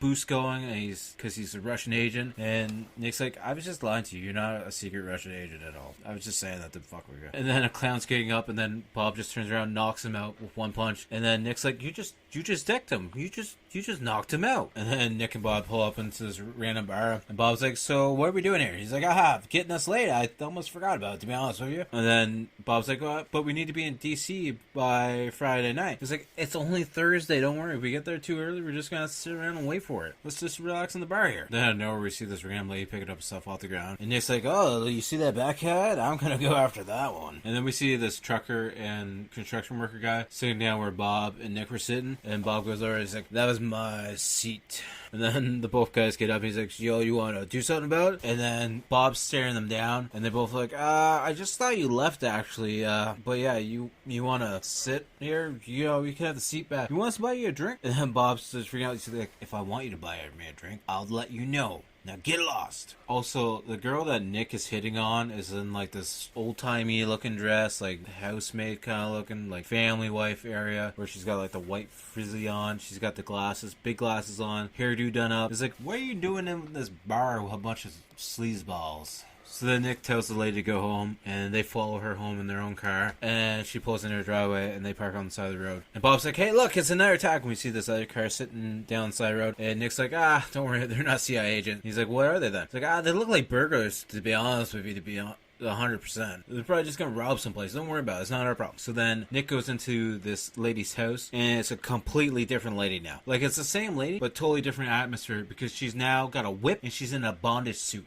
boost going, and because he's a Russian agent, and Nick's like, I was just lying to you. You're not a secret Russian agent at all. I was just saying that to fuck with you. And then a clown's getting up, and then Bob just turns around and knocks him out with one punch, and then Nick's like, you just decked him. You just knocked him out. And then Nick and Bob pull up into this random bar, and Bob's like, so what are we doing here? He's like, getting us late. I almost forgot about it, to be honest with you. And then Bob's like, but we need to be in DC by Friday night. He's like, it's only Thursday, don't worry. If we get there too early, we're just gonna sit around and wait for it. Let's just relax in the bar here. Then out of nowhere, we see this random lady picking up stuff off the ground, and Nick's like, oh, you see that backhead? I'm gonna go after that one. And then we see this trucker and construction worker guy sitting down where Bob and Nick were sitting, and Bob goes over and he's like, that was my seat. And then the both guys get up and he's like, yo, you want to do something about it? And then Bob's staring them down, and they're both like, I just thought you left, actually, but yeah, you want to sit here? You can have the seat back. You want us to buy you a drink? And then Bob's just freaking out. He's like, if I want you to buy me a drink, I'll let you know. Now get lost. Also, the girl that Nick is hitting on is in this old-timey looking dress, housemaid kind of looking, family wife area, where she's got the white frizzy on. She's got the glasses, big glasses on, hairdo done up. It's like, what are you doing in this bar with a bunch of sleazeballs? So then Nick tells the lady to go home, and they follow her home in their own car, and she pulls in her driveway, and they park on the side of the road. And Bob's like, hey, look, it's another attack. And we see this other car sitting down the side of the road, and Nick's like, don't worry, they're not CIA agents. He's like, what are they then? He's like, they look like burglars, to be honest with you, to be 100%. They're probably just gonna rob someplace. Don't worry about it. It's not our problem. So then Nick goes into this lady's house, and it's a completely different lady now. It's the same lady, but totally different atmosphere, because she's now got a whip, and she's in a bondage suit.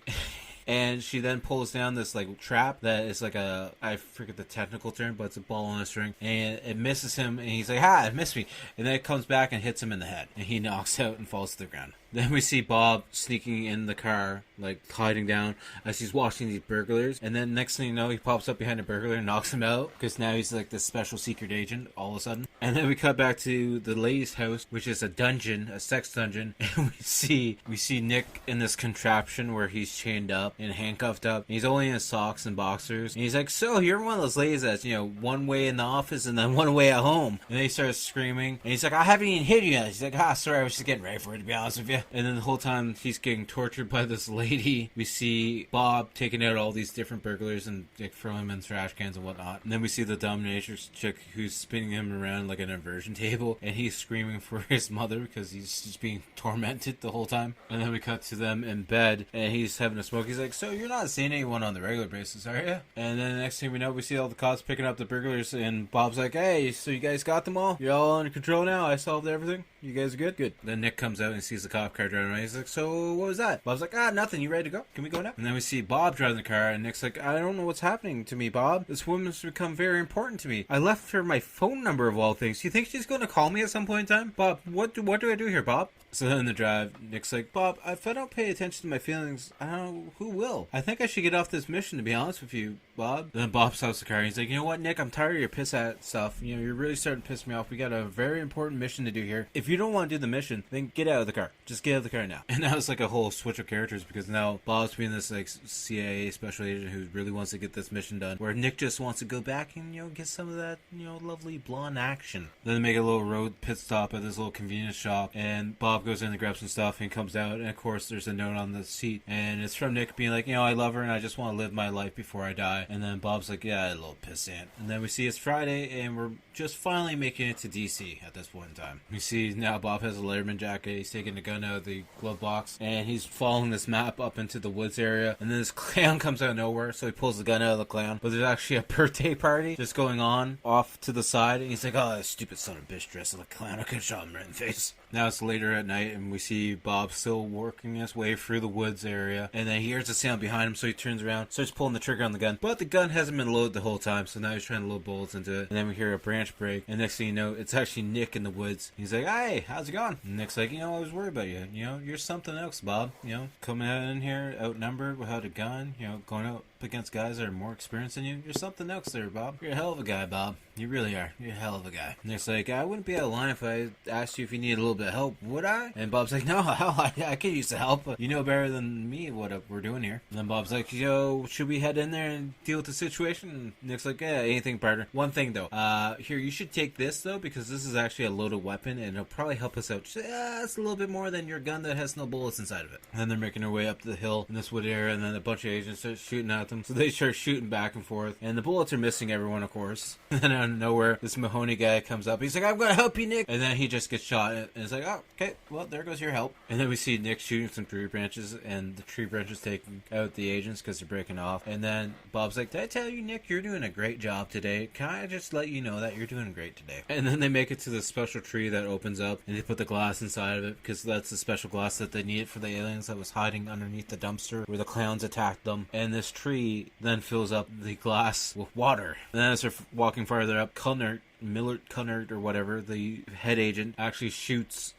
And she then pulls down this trap that is I forget the technical term, but it's a ball on a string, and it misses him, and he's like, it missed me. And then it comes back and hits him in the head, and he knocks out and falls to the ground. Then we see Bob sneaking in the car, hiding down as he's watching these burglars. And then next thing you know, he pops up behind a burglar and knocks him out, because now he's this special secret agent all of a sudden. And then we cut back to the lady's house, which is a dungeon, a sex dungeon. And we see Nick in this contraption where he's chained up and handcuffed up. And he's only in his socks and boxers. And he's like, so you're one of those ladies that's, one way in the office and then one way at home. And they start screaming. And he's like, I haven't even hit you yet. He's like, sorry, I was just getting ready for it, to be honest with you. Yeah. And then the whole time he's getting tortured by this lady, we see Bob taking out all these different burglars and like, throwing them in trash cans and whatnot. And then we see the dominatrix chick who's spinning him around like an inversion table, and he's screaming for his mother because he's just being tormented the whole time. And then we cut to them in bed, and he's having a smoke. He's like, so you're not seeing anyone on the regular basis, are you? And then the next thing we know, we see all the cops picking up the burglars, and Bob's like, hey, so you guys got them all? You're all under control now? I solved everything? You guys are good? Good. Then Nick comes out and sees the cop car driving around. He's like, so what was that? Bob's like, nothing. You ready to go? Can we go now? And then we see Bob driving the car, and Nick's like, I don't know what's happening to me, Bob. This woman's become very important to me. I left her my phone number of all things. You think she's going to call me at some point in time? Bob, what do I do here, Bob? So then in the drive, Nick's like, Bob, if I don't pay attention to my feelings, I don't know who will. I think I should get off this mission, to be honest with you, Bob. Then Bob stops the car, and he's like, you know what, Nick, I'm tired of your piss at stuff. You know, you're really starting to piss me off. We got a very important mission to do here. If you don't want to do the mission, then get out of the car. Just get out of the car now. And now it's like a whole switch of characters, because now Bob's being this like CIA special agent who really wants to get this mission done, where Nick just wants to go back and, you know, get some of that, you know, lovely blonde action. Then they make a little road pit stop at this little convenience shop, and Bob goes in to grab some stuff and comes out, and of course there's a note on the seat, and it's from Nick being like, you know, I love her and I just want to live my life before I die. And then Bob's like, yeah, a little pissant. And then we see it's Friday, and we're just finally making it to DC at this point in time. We see now Bob has a Letterman jacket. He's taking the gun out of the glove box, and he's following this map up into the woods area, and then this clown comes out of nowhere, so he pulls the gun out of the clown, but there's actually a birthday party just going on off to the side, and he's like, oh, that stupid son of a bitch dressed like a clown. I could have shot him right in the face. Now it's later at night, and we see Bob still working his way through the woods area, and then he hears a sound behind him, so he turns around, starts pulling the trigger on the gun, but the gun hasn't been loaded the whole time, so now he's trying to load bullets into it. And then we hear a branch break, and next thing you know, it's actually Nick in the woods. He's like, hey, how's it going? And Nick's like, you know, I was worried about you. You know, you're something else, Bob. You know, coming out in here outnumbered without a gun, you know, going out against guys that are more experienced than you. You're something else there, Bob. You're a hell of a guy, Bob. You really are. You're a hell of a guy. And Nick's like, I wouldn't be out of line if I asked you if you needed a little bit of help, would I? And Bob's like, no, hell, I could use the help. You know better than me what we're doing here. And then Bob's like, yo, should we head in there and deal with the situation? And Nick's like, yeah, anything, partner. One thing, though. Here, you should take this, though, because this is actually a loaded weapon, and it'll probably help us out just a little bit more than your gun that has no bullets inside of it. And then they're making their way up the hill in this wood area, and then a bunch of agents start shooting at them. So they start shooting back and forth, and the bullets are missing everyone, of course. And then out of nowhere, this Mahoney guy comes up. He's like, I'm gonna help you, Nick. And then he just gets shot, and it's like, oh, okay, well, there goes your help. And then we see Nick shooting some tree branches, and the tree branches taking out the agents because they're breaking off. And then Bob's like, did I tell you, Nick, you're doing a great job today? Can I just let you know that you're doing great today? And then they make it to the special tree that opens up, and they put the glass inside of it, because that's the special glass that they needed for the aliens that was hiding underneath the dumpster where the clowns attacked them. And this tree then fills up the glass with water. And then as they're walking farther up, Millard Cunnert or whatever, the head agent, actually shoots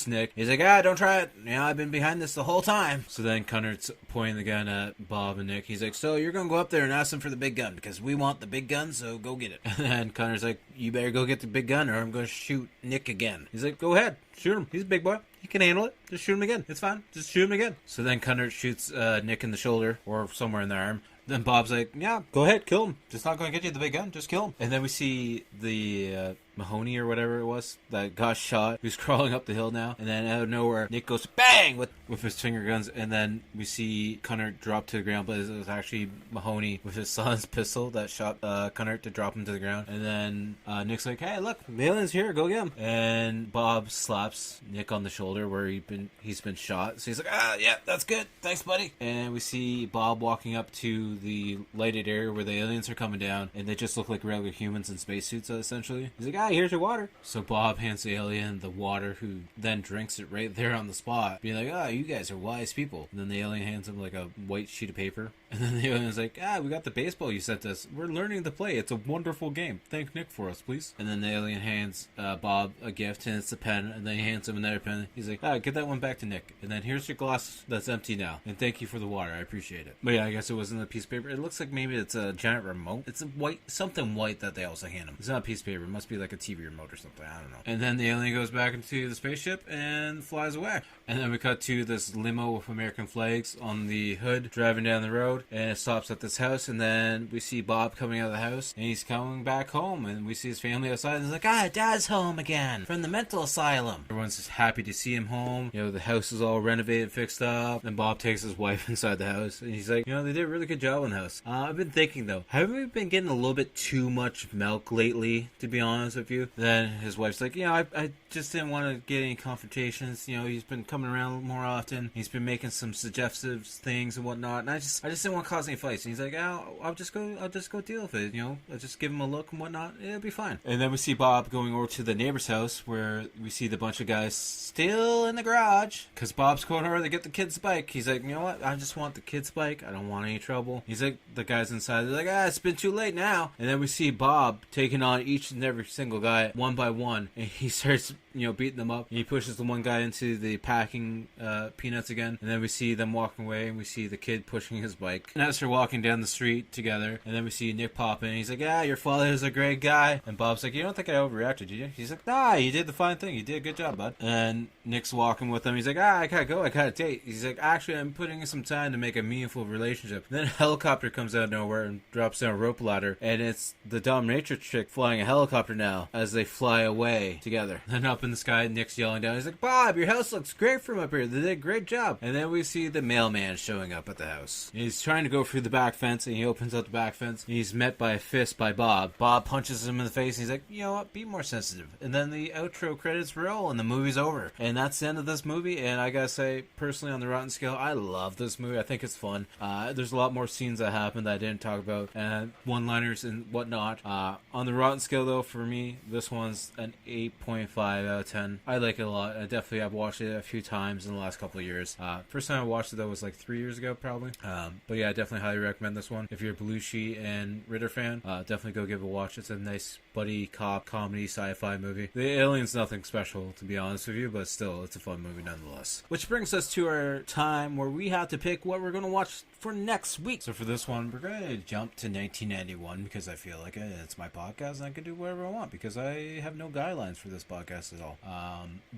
Nick. He's like, don't try it. You know, I've been behind this the whole time. So then Cunnert's pointing the gun at Bob and Nick. He's like, so you're gonna go up there and ask them for the big gun because we want the big gun, so go get it. And Cunnert's like, you better go get the big gun or I'm gonna shoot Nick again. He's like, go ahead, shoot him. He's a big boy. He can handle it. Just shoot him again. It's fine. Just shoot him again. So then Cunnert shoots Nick in the shoulder or somewhere in the arm. Then Bob's like, yeah, go ahead, kill him. Just not going to get you the big gun. Just kill him. And then we see the Mahoney or whatever it was that got shot, who's crawling up the hill now. And then out of nowhere, Nick goes bang with his finger guns. And then we see Cunnert drop to the ground, but it was actually Mahoney with his son's pistol that shot Cunnert to drop him to the ground. And then Nick's like, hey, look, the alien's here. Go get him. And Bob slaps Nick on the shoulder where he's been shot. So he's like, yeah, that's good. Thanks, buddy. And we see Bob walking up to the lighted area where the aliens are coming down, and they just look like regular humans in spacesuits, essentially. He's like, here's your water. So Bob hands the alien the water, who then drinks it right there on the spot, being like, you guys are wise people. And then the alien hands him like a white sheet of paper. And then the alien's like, we got the baseball you sent us. We're learning to play. It's a wonderful game. Thank Nick for us, please. And then the alien hands Bob a gift, and it's a pen, and then he hands him another pen. He's like, get that one back to Nick. And then here's your glass that's empty now. And thank you for the water. I appreciate it. But yeah, I guess it wasn't a piece of paper. It looks like maybe it's a giant remote. It's a something white that they also hand him. It's not a piece of paper. It must be like a TV remote or something. I don't know. And then the alien goes back into the spaceship and flies away. And then we cut to this limo with American flags on the hood driving down the road, and it stops at this house. And then we see Bob coming out of the house, and he's coming back home, and we see his family outside. And he's like, Dad's home again from the mental asylum. Everyone's just happy to see him home. You know, the house is all renovated, fixed up. And Bob takes his wife inside the house, and he's like, you know, they did a really good job in the house. I've been thinking though, haven't we been getting a little bit too much milk lately, to be honest with you? Then his wife's like, yeah, I just didn't want to get any confrontations. You know, he's been coming around more often. He's been making some suggestive things and whatnot, and I just didn't want to cause any fights. And he's like, I'll just go deal with it. You know, I'll just give him a look and whatnot. It'll be fine. And then we see Bob going over to the neighbor's house, where we see the bunch of guys still in the garage, because Bob's going over to get the kid's bike. He's like, you know what? I just want the kid's bike. I don't want any trouble. He's like, the guys inside, they're like, it's been too late now. And then we see Bob taking on each and every single guy one by one, and he starts, you know, beating them up. And he pushes the one guy into the packing peanuts again, and then we see them walking away, and we see the kid pushing his bike. And as they're walking down the street together, and then we see Nick pop in, and he's like, your father is a great guy. And Bob's like, you don't think I overreacted, did you? He's like, nah, you did the fine thing. You did a good job, bud. And Nick's walking with him. He's like, I gotta go. I gotta date. He's like, actually, I'm putting in some time to make a meaningful relationship. And then a helicopter comes out of nowhere and drops down a rope ladder, and it's the dominatrix chick flying a helicopter now as they fly away together. Then up in the sky, Nick's yelling down. He's like, Bob, your house looks great from up here. They did a great job. And then we see the mailman showing up at the house. And he's trying to go through the back fence, and he opens up the back fence, and he's met by a fist by Bob. Bob punches him in the face, and he's like, you know what, be more sensitive. And then the outro credits roll, and the movie's over. And that's the end of this movie, and I gotta say, personally, on the Rotten scale, I love this movie. I think it's fun. There's a lot more scenes that happen that I didn't talk about, and one-liners and whatnot. On the Rotten scale, though, for me, this one's an 8.5 out of 10. I like it a lot. I definitely have watched it a few times in the last couple of years. First time I watched it, though, was like 3 years ago, probably. But yeah, I definitely highly recommend this one. If you're a Belushi and Ritter fan, definitely go give it a watch. It's a nice buddy cop comedy sci-fi movie. The alien's nothing special, to be honest with you, but still, it's a fun movie nonetheless. Which brings us to our time where we have to pick what we're going to watch for next week. So for this one, we're going to jump to 1991 because I feel like it's my podcast and I can do whatever I want because I have no guidelines for this podcast at all.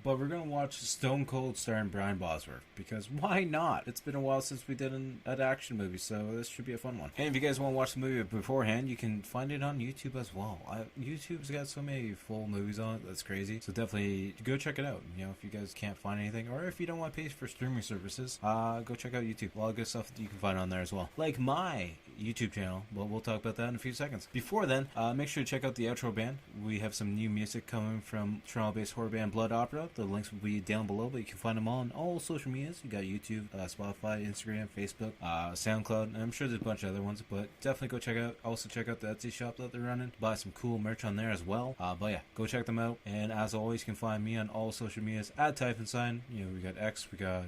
But we're going to watch Stone Cold starring Brian Bosworth because why not? It's been a while since we did an action movie, so this should be a fun one. And if you guys want to watch the movie beforehand, you can find it on YouTube as well. YouTube's got so many full movies on it, that's crazy. So definitely go check it out. You know, if you guys can't find anything, or if you don't want to pay for streaming services, go check out YouTube. A lot of good stuff that you can find on there as well. Like my YouTube channel, but we'll talk about that in a few seconds. Before then, make sure to check out the outro band. We have some new music coming from Toronto-based horror band Blood Opera. The links will be down below, but you can find them on all social medias. You got YouTube, Spotify, Instagram, Facebook, SoundCloud, and I'm sure there's a bunch of other ones, but definitely go check out. Also check out the Etsy shop that they're running. Buy some cool merch on there as well. But yeah, go check them out. And as always, you can find me on all social medias at Typhonsign. You know, we got X, we got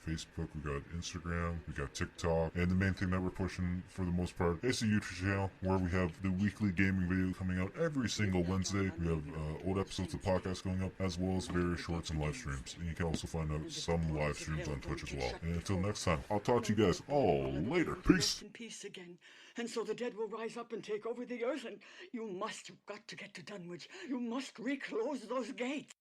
Facebook, we got Instagram, we got TikTok, and the main thing that we're pushing for the most part is the YouTube channel, where we have the weekly gaming video coming out every single Wednesday. We have old episodes of podcasts going up, as well as various shorts and live streams. And you can also find out some live streams on Twitch as well. And until next time, I'll talk to you guys all later. Peace. Peace again. And so the dead will rise up and take over the earth, and you've got to get to Dunwich. You must reclose those gates.